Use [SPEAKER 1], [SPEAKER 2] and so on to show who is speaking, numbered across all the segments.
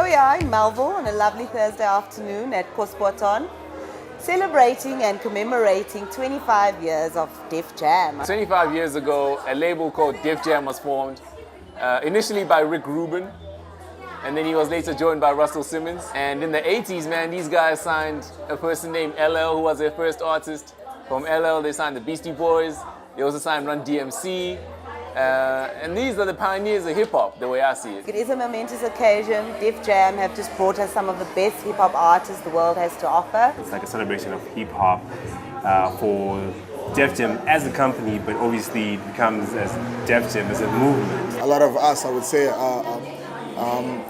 [SPEAKER 1] we are in Melville on a lovely Thursday afternoon at Kosporton, celebrating and commemorating 25 years of Def Jam.
[SPEAKER 2] 25 years ago, a label called Def Jam was formed, initially by Rick Rubin, and then he was later joined by Russell Simmons. And in the 80s, man, these guys signed a person named LL, who was their first artist. From LL, they signed the Beastie Boys. They also signed Run DMC. And these are the pioneers of hip-hop, the way I see it.
[SPEAKER 1] It is a momentous occasion. Def Jam have just brought us some of the best hip-hop artists the world has to offer.
[SPEAKER 3] It's like a celebration of hip-hop for Def Jam as a company, but obviously it becomes as Def Jam as a movement.
[SPEAKER 4] A lot of us, I would say, are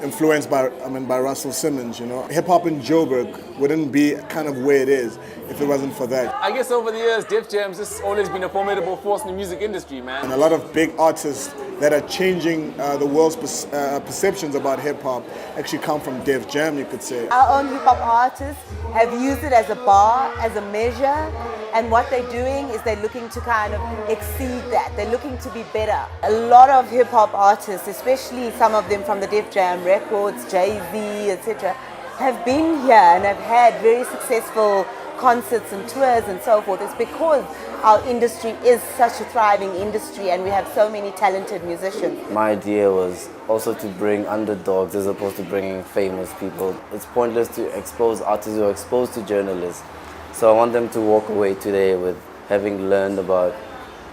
[SPEAKER 4] influenced by Russell Simmons. You know, hip-hop in Joburg wouldn't be kind of where it is if it wasn't for that.
[SPEAKER 2] I guess over the years, Def Jam's just always been a formidable force in the music industry, man.
[SPEAKER 4] And a lot of big artists that are changing the world's perceptions about hip-hop actually come from Def Jam, you could say.
[SPEAKER 1] Our own hip-hop artists have used it as a bar, as a measure, and what they're doing is they're looking to kind of exceed that. They're looking to be better. A lot of hip-hop artists, especially some of them from the Def Jam records, Jay-Z, etc., have been here and have had very successful concerts and tours and so forth. It's because our industry is such a thriving industry and we have so many talented musicians.
[SPEAKER 5] My idea was also to bring underdogs as opposed to bringing famous people. It's pointless to expose artists who are exposed to journalists. So I want them to walk away today with having learned about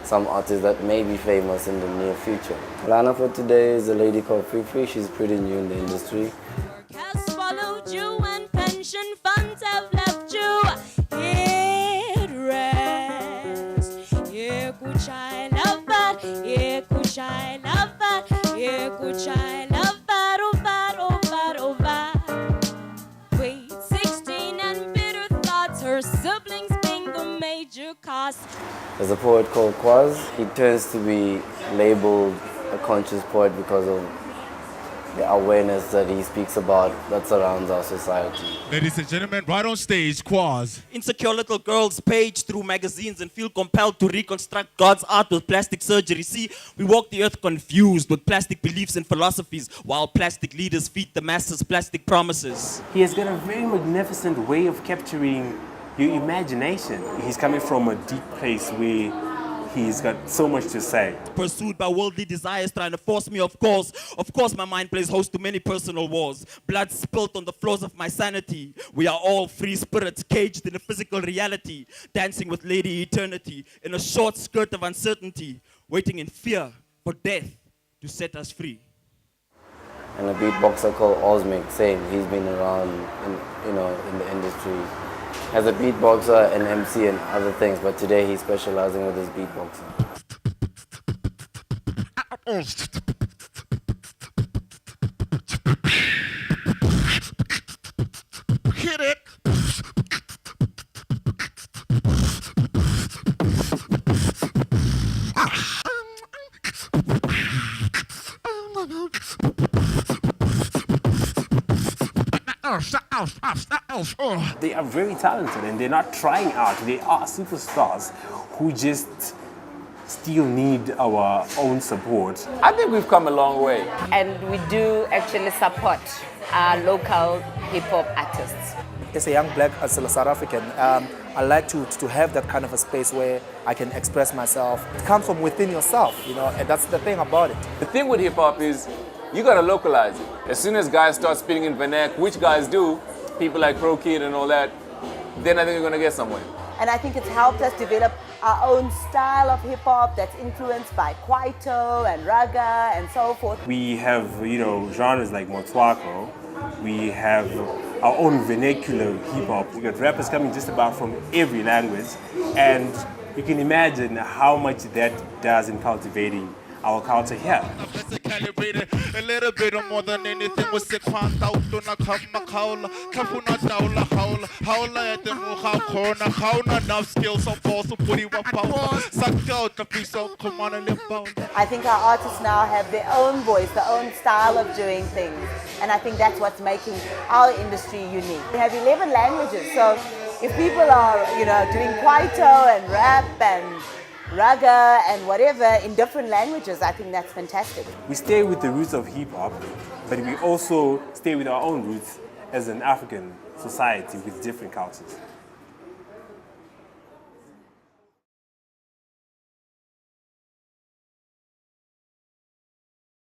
[SPEAKER 5] some artists that may be famous in the near future. Lana for today is a lady called Fifi. She's pretty new in the industry.
[SPEAKER 6] Has followed you and pension funds have left you. It rests. Yeah, kuch I love that. Yeah, kuch I love that. Yeah, kuch I love that. Over. Wait, 16 and bitter thoughts. Her siblings being the major cost.
[SPEAKER 5] There's a poet called Quaz. He tends to be labeled a conscious poet because of the awareness that he speaks about that surrounds our society.
[SPEAKER 7] Ladies and gentlemen, right on stage, Quaz.
[SPEAKER 8] Insecure little girls page through magazines and feel compelled to reconstruct God's art with plastic surgery. See, we walk the earth confused with plastic beliefs and philosophies, while plastic leaders feed the masses plastic promises.
[SPEAKER 3] He has got a very magnificent way of capturing your imagination. He's coming from a deep place where he's got so much to say.
[SPEAKER 8] Pursued by worldly desires trying to force me, of course. Of course, my mind plays host to many personal wars. Blood spilt on the floors of my sanity. We are all free spirits caged in a physical reality, dancing with Lady Eternity in a short skirt of uncertainty, waiting in fear for death to set us free.
[SPEAKER 5] And a beatboxer called Osmic, same. He's been around in the industry as a beatboxer and MC and other things, but today he's specializing with his beatboxing.
[SPEAKER 7] Hit it!
[SPEAKER 3] They are very talented and they're not trying out. They are superstars who just still need our own support.
[SPEAKER 2] I think we've come a long way.
[SPEAKER 9] And we do actually support our local hip-hop artists.
[SPEAKER 10] As a young black, as a South African, I like to have that kind of a space where I can express myself. It comes from within yourself, you know, and that's the thing about it.
[SPEAKER 2] The thing with hip-hop is you gotta localize it. As soon as guys start spitting in vernac, which guys do, people like Pro Kid and all that, then I think we're gonna get somewhere.
[SPEAKER 1] And I think it's helped us develop our own style of hip-hop that's influenced by Kwaito and Raga and so forth.
[SPEAKER 3] We have, genres like Motswako. We have our own vernacular hip-hop. We got rappers coming just about from every language. And you can imagine how much that does in cultivating our culture here.
[SPEAKER 7] Calibrated a little bit more than anything was sick found out to na kaula kafuna daula haula at the muha corner kauna enough skills of force to put it power suck out the piece of come on and live.
[SPEAKER 1] I think our artists now have their own voice, their own style of doing things, and I think that's what's making our industry unique. We have 11 languages, so if people are doing Kwaito and rap and raga and whatever in different languages. I think that's fantastic.
[SPEAKER 3] We stay with the roots of hip hop, but we also stay with our own roots as an African society with different cultures.